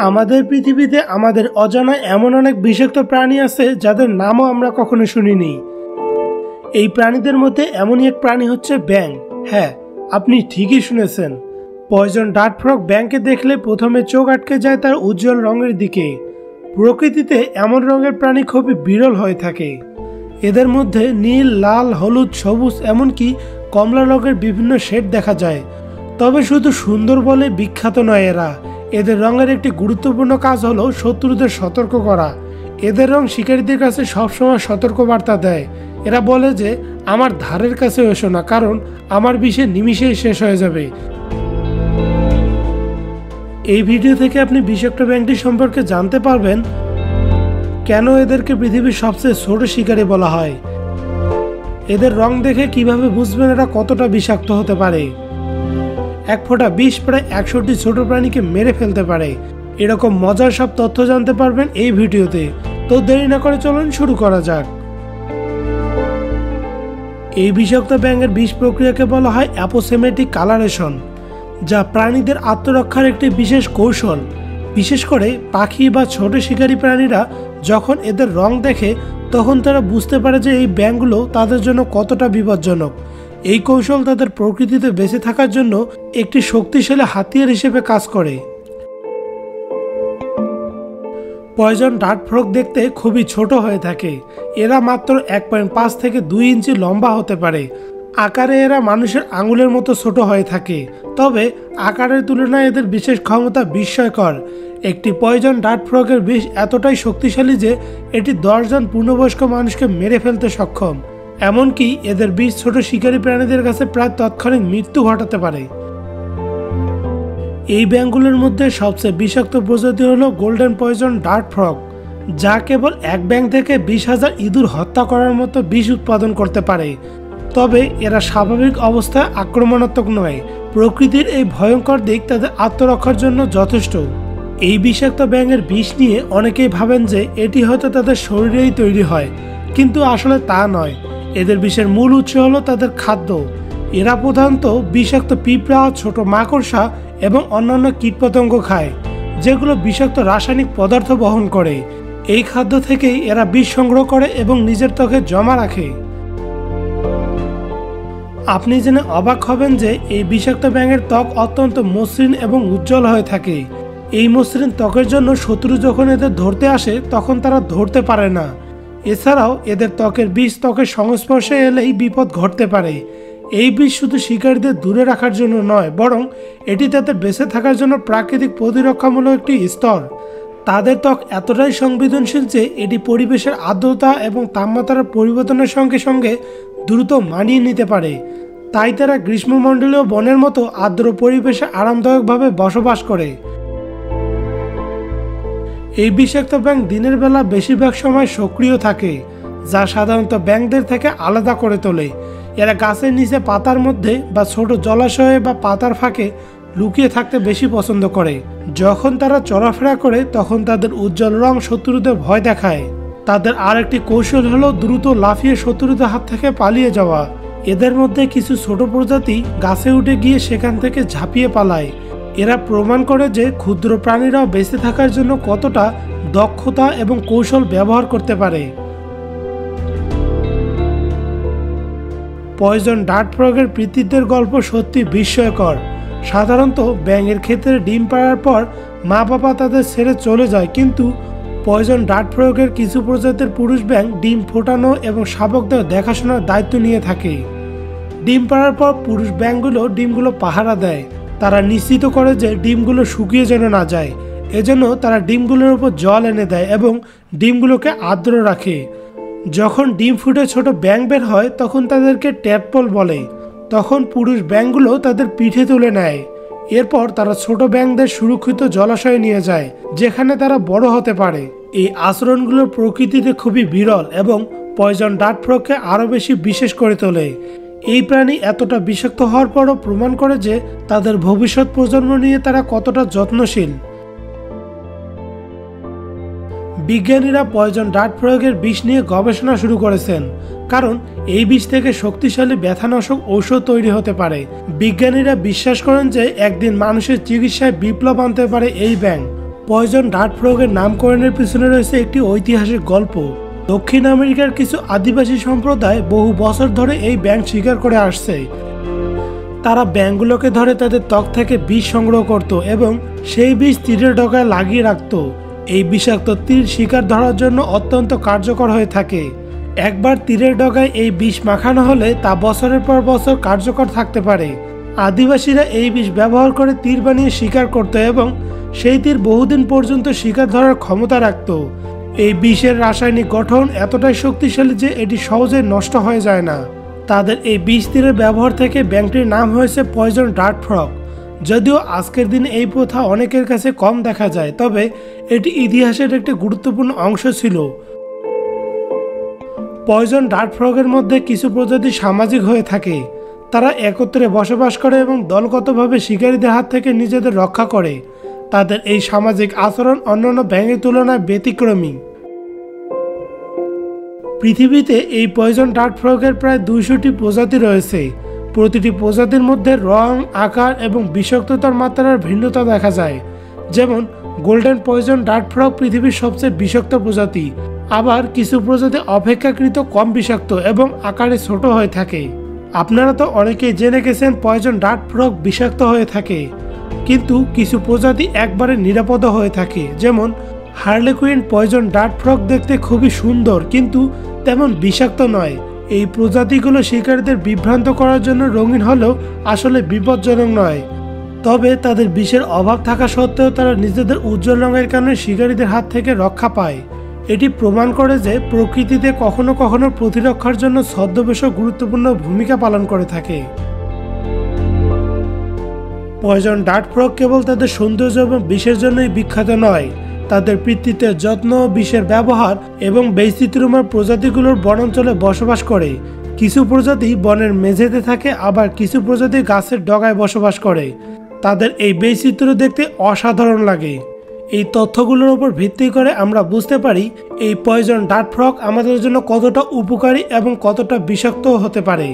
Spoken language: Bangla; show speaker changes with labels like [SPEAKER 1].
[SPEAKER 1] আমাদের পৃথিবীতে আমাদের অজানা এমন অনেক বিষাক্ত প্রাণী আছে যাদের নামও আমরা কখনো শুনিনি। এই প্রাণীদের মধ্যে এমনই এক প্রাণী হচ্ছে ব্যাঙ। হ্যাঁ, আপনি ঠিকই শুনেছেন। পয়জন ডার্ট ফ্রগ ব্যাঙকে দেখলে প্রথমে চোখ আটকে যায় তার উজ্জ্বল রঙের দিকে। প্রকৃতিতে এমন রঙের প্রাণী খুবই বিরল হয়ে থাকে। এদের মধ্যে নীল, লাল, হলুদ, সবুজ এমনকি কমলা রঙের বিভিন্ন শেড দেখা যায়। তবে শুধু সুন্দর বলে বিখ্যাত নয় এরা। এদের রঙের একটি গুরুত্বপূর্ণ কাজ হলো শত্রুদের সতর্ক করা। এদের রং শিকারীদের কাছে সবসময় সতর্কবার্তা দেয়। এরা বলে যে আমার ধারের কাছে এসো না, কারণ আমার বিষে নিমিষেই শেষ হয়ে যাবে। এই ভিডিও থেকে আপনি বিষাক্ত ব্যাঙটি সম্পর্কে জানতে পারবেন কেন এদেরকে পৃথিবীর সবচেয়ে ছোট শিকারী বলা হয়, এদের রং দেখে কিভাবে বুঝবেন এরা কতটা বিষাক্ত হতে পারে। এক ফোঁটা বিষ প্রায় 100টি ছোট প্রাণীকে মেরে ফেলতে পারে। এরকম মজার সব তথ্য জানতে পারবেন এই ভিডিওতে। তো দেরি না করে চলুন শুরু করা যাক। এই বিষাক্ত ব্যাঙের বিষ প্রক্রিয়াকে বলা হয় অ্যাপোসেমেটিক কালারেশন, যা প্রাণীদের আত্মরক্ষার একটি বিশেষ কৌশল। বিশেষ করে পাখি বা ছোট শিকারী প্রাণীরা যখন এদের রং দেখে তখন তারা বুঝতে পারে যে এই ব্যাঙগুলো তাদের জন্য কতটা বিপজ্জনক। এই কৌশল তাদের প্রকৃতিতে বেঁচে থাকার জন্য একটি শক্তিশালী হাতিয়ার হিসেবে কাজ করে। পয়জন ডার্ট ফ্রগ দেখতে খুবই ছোট হয়ে থাকে। এরা মাত্র 1.5 থেকে 2 ইঞ্চি লম্বা হতে পারে। আকারে এরা মানুষের আঙুলের মতো ছোট হয়ে থাকে, তবে আকারের তুলনায় এদের বিশেষ ক্ষমতা বিস্ময়কর। একটি পয়জন ডার্ট ফ্রগের বিষ এতটাই শক্তিশালী যে এটি 10 জন পূর্ণবয়স্ক মানুষকে মেরে ফেলতে সক্ষম। এমনকি এদের বিষ ছোট শিকারী প্রাণীদের কাছে প্রায় তৎক্ষণিক মৃত্যু ঘটাতে পারে। এই ব্যাঙগুলোর মধ্যে সবচেয়ে বিষাক্ত প্রজাতি হলো গোল্ডেন পয়জন ডার্ট ফ্রগ, যা কেবল এক ব্যাঙ থেকে 20,000 ইঁদুর হত্যা করার মতো বিষ উৎপাদন করতে পারে। তবে এরা স্বাভাবিক অবস্থায় আক্রমণাত্মক নয়। প্রকৃতির এই ভয়ঙ্কর দিক তাদের আত্মরক্ষার জন্য যথেষ্ট। এই বিষাক্ত ব্যাঙের বিষ নিয়ে অনেকেই ভাবেন যে এটি হয়তো তাদের শরীরেই তৈরি হয়, কিন্তু আসলে তা নয়। এদের বিষের মূল উৎস হলো তাদের খাদ্য। এরা প্রধানত বিষাক্ত পিঁপড়া, ছোট মাকড়সা এবং অন্যান্য কীটপতঙ্গ খায়, যেগুলো বিষাক্ত রাসায়নিক পদার্থ বহন করে। এই খাদ্য থেকেই এরা বিষ সংগ্রহ করে এবং নিজের ত্বকে জমা রাখে। আপনি জেনে অবাক হবেন যে এই বিষাক্ত ব্যাঙের ত্বক অত্যন্ত মসৃণ এবং উজ্জ্বল হয়ে থাকে। এই মসৃণ ত্বকের জন্য শত্রু যখন এদের ধরতে আসে তখন তারা ধরতে পারে না। এছাড়াও এদের ত্বকের বিষ ত্বকের সংস্পর্শে এলেই বিপদ ঘটতে পারে। এই বিষ শুধু শিকারীদের দূরে রাখার জন্য নয়, বরং এটি তাদের বেঁচে থাকার জন্য প্রাকৃতিক প্রতিরক্ষামূলক একটি স্তর। তাদের ত্বক এতটাই সংবেদনশীল যে এটি পরিবেশের আর্দ্রতা এবং তাপমাত্রার পরিবর্তনের সঙ্গে সঙ্গে দ্রুত মানিয়ে নিতে পারে। তাই তারা গ্রীষ্মমণ্ডলীয় বনের মতো আর্দ্র পরিবেশে আরামদায়কভাবে বসবাস করে। এই বিষাক্ত ব্যাঙ দিনের বেলা বেশিরভাগ সময় সক্রিয় থাকে, যা সাধারণত ব্যাঙদের থেকে আলাদা করে তোলে। এরা গাছের নিচে, পাতার মধ্যে বা ছোট জলাশয়ে বা পাতার ফাঁকে লুকিয়ে থাকতে বেশি পছন্দ করে। যখন তারা চলাফেরা করে তখন তাদের উজ্জ্বল রং শত্রুদের ভয় দেখায়। তাদের আরেকটি কৌশল হলো দ্রুত লাফিয়ে শত্রুদের হাত থেকে পালিয়ে যাওয়া। এদের মধ্যে কিছু ছোট প্রজাতি গাছে উঠে গিয়ে সেখান থেকে ঝাঁপিয়ে পালায়। এরা প্রমাণ করে যে ক্ষুদ্র প্রাণীরাও বেঁচে থাকার জন্য কতটা দক্ষতা এবং কৌশল ব্যবহার করতে পারে। পয়জন ডার্ট ফ্রগের পিতৃত্বের গল্প সত্যি বিস্ময়কর। সাধারণত ব্যাঙের ক্ষেত্রে ডিম পাড়ার পর মা বাবা তাদের ছেড়ে চলে যায়, কিন্তু পয়জন ডার্ট ফ্রগের কিছু প্রজাতির পুরুষ ব্যাঙ ডিম ফোটানো এবং শাবকদের দেখাশোনার দায়িত্ব নিয়ে থাকে। ডিম পাড়ার পর পুরুষ ব্যাঙগুলো ডিমগুলো পাহারা দেয়। তারা নিশ্চিত করে যে ডিমগুলো শুকিয়ে যেন না যায়। এজন্য তারা ডিমগুলোর উপর জল এনে দেয় এবং ডিমগুলোকে আর্দ্র রাখে। যখন ডিম ফুটে ছোট ব্যাঙ বের হয় তখন তাদেরকে ট্যাডপোল বলে। তখন পুরুষ ব্যাঙগুলো তাদের পিঠে তুলে নেয়। এরপর তারা ছোট ব্যাঙদের সুরক্ষিত জলাশয়ে নিয়ে যায়, যেখানে তারা বড় হতে পারে। এই আচরণগুলো প্রকৃতিতে খুবই বিরল এবং পয়জন ডার্ট ফ্রগকে আরও বেশি বিশেষ করে তোলে। এই প্রাণী এতটা বিষাক্ত হওয়ার পরও প্রমাণ করে যে তাদের ভবিষ্যৎ প্রজন্ম নিয়ে তারা কতটা যত্নশীল। বিজ্ঞানীরা পয়জন ডার্ট ফ্রগের বিষ নিয়ে গবেষণা শুরু করেছেন, কারণ এই বিষ থেকে শক্তিশালী ব্যথানাশক ঔষধ তৈরি হতে পারে। বিজ্ঞানীরা বিশ্বাস করেন যে একদিন মানুষের চিকিৎসায় বিপ্লব আনতে পারে এই ব্যাঙ। পয়জন ডার্ট ফ্রগের নামকরণের পিছনে রয়েছে একটি ঐতিহাসিক গল্প। দক্ষিণ আমেরিকার কিছু আদিবাসী সম্প্রদায় বহু বছর ধরে এই ব্যাঙ শিকার করে আসছে। তারা ব্যাঙগুলোকে ধরে তাদের ত্বক থেকে বিষ সংগ্রহ করত এবং সেই বিষ তীরের ডগায় লাগিয়ে রাখত। এই বিষাক্ত তীর শিকার ধরার জন্য অত্যন্ত কার্যকর হয়ে থাকে। একবার তীরের ডগায় এই বিষ মাখানো হলে তা বছরের পর বছর কার্যকর থাকতে পারে। আদিবাসীরা এই বিষ ব্যবহার করে তীর বানিয়ে শিকার করত এবং সেই তীর বহুদিন পর্যন্ত শিকার ধরার ক্ষমতা রাখত। এই বিষের রাসায়নিক গঠন এতটাই শক্তিশালী যে এটি সহজে নষ্ট হয়ে যায় না। তাদের এই বিষ তীরের ব্যবহার থেকে ব্যাঙটির নাম হয়েছে পয়জন ডার্ট ফ্রগ। যদিও আজকের দিনে এই প্রথা অনেকের কাছে কম দেখা যায়, তবে এটি ইতিহাসের একটি গুরুত্বপূর্ণ অংশ ছিল। পয়জন ডার্ট ফ্রগের মধ্যে কিছু প্রজাতি সামাজিক হয়ে থাকে। তারা একত্রে বসবাস করে এবং দলগতভাবে শিকারীদের হাত থেকে নিজেদের রক্ষা করে। তাদের এই সামাজিক আচরণ অন্যান্য ব্যাঙের তুলনায় ব্যতিক্রমী। পৃথিবীতে এই পয়জন ডার্ট ফ্রগের প্রায় 200টি প্রজাতি রয়েছে। প্রতিটি প্রজাতির মধ্যে রং, আকার এবং বিষাক্ততার মাত্রার ভিন্নতা দেখা যায়। যেমন গোল্ডেন পয়জন ডার্ট ফ্রগ পৃথিবীর সবচেয়ে বিষাক্ত প্রজাতি। আবার কিছু প্রজাতি অপেক্ষাকৃত কম বিষাক্ত এবং আকারে ছোট হয়ে থাকে। আপনারা তো অনেকেই জেনে গেছেন পয়জন ডার্ট ফ্রগ বিষাক্ত হয়ে থাকে, কিন্তু কিছু প্রজাতি একবারে নিরাপদ হয়ে থাকে। যেমন হার্লেকুইন পয়জন ডার্ট ফ্রগ দেখতে খুবই সুন্দর কিন্তু তেমন বিষাক্ত নয়। এই প্রজাতিগুলো শিকারীদের বিভ্রান্ত করার জন্য রঙিন হলেও আসলে বিপজ্জনক নয়। তবে তাদের বিষের অভাব থাকা সত্ত্বেও তারা নিজেদের উজ্জ্বল রঙের কারণে শিকারীদের হাত থেকে রক্ষা পায়। এটি প্রমাণ করে যে প্রকৃতিতে কখনো কখনো প্রতিরক্ষার জন্য ছদ্মবেশও গুরুত্বপূর্ণ ভূমিকা পালন করে থাকে। পয়জন ডার্ট ফ্রগ কেবল তাদের সৌন্দর্য এবং বিষের জন্যই বিখ্যাত নয়, তাদের পিতৃত্বের যত্ন, বিষের ব্যবহার এবং বৈচিত্র্যময় প্রজাতিগুলোর বনাঞ্চলে বসবাস করে। কিছু প্রজাতি বনের মেঝেতে থাকে, আবার কিছু প্রজাতি গাছের ডগায় বসবাস করে। তাদের এই বৈচিত্র্য দেখতে অসাধারণ লাগে। এই তথ্যগুলোর উপর ভিত্তি করে আমরা বুঝতে পারি এই পয়জন ডার্ট ফ্রগ আমাদের জন্য কতটা উপকারী এবং কতটা বিষাক্ত হতে পারে।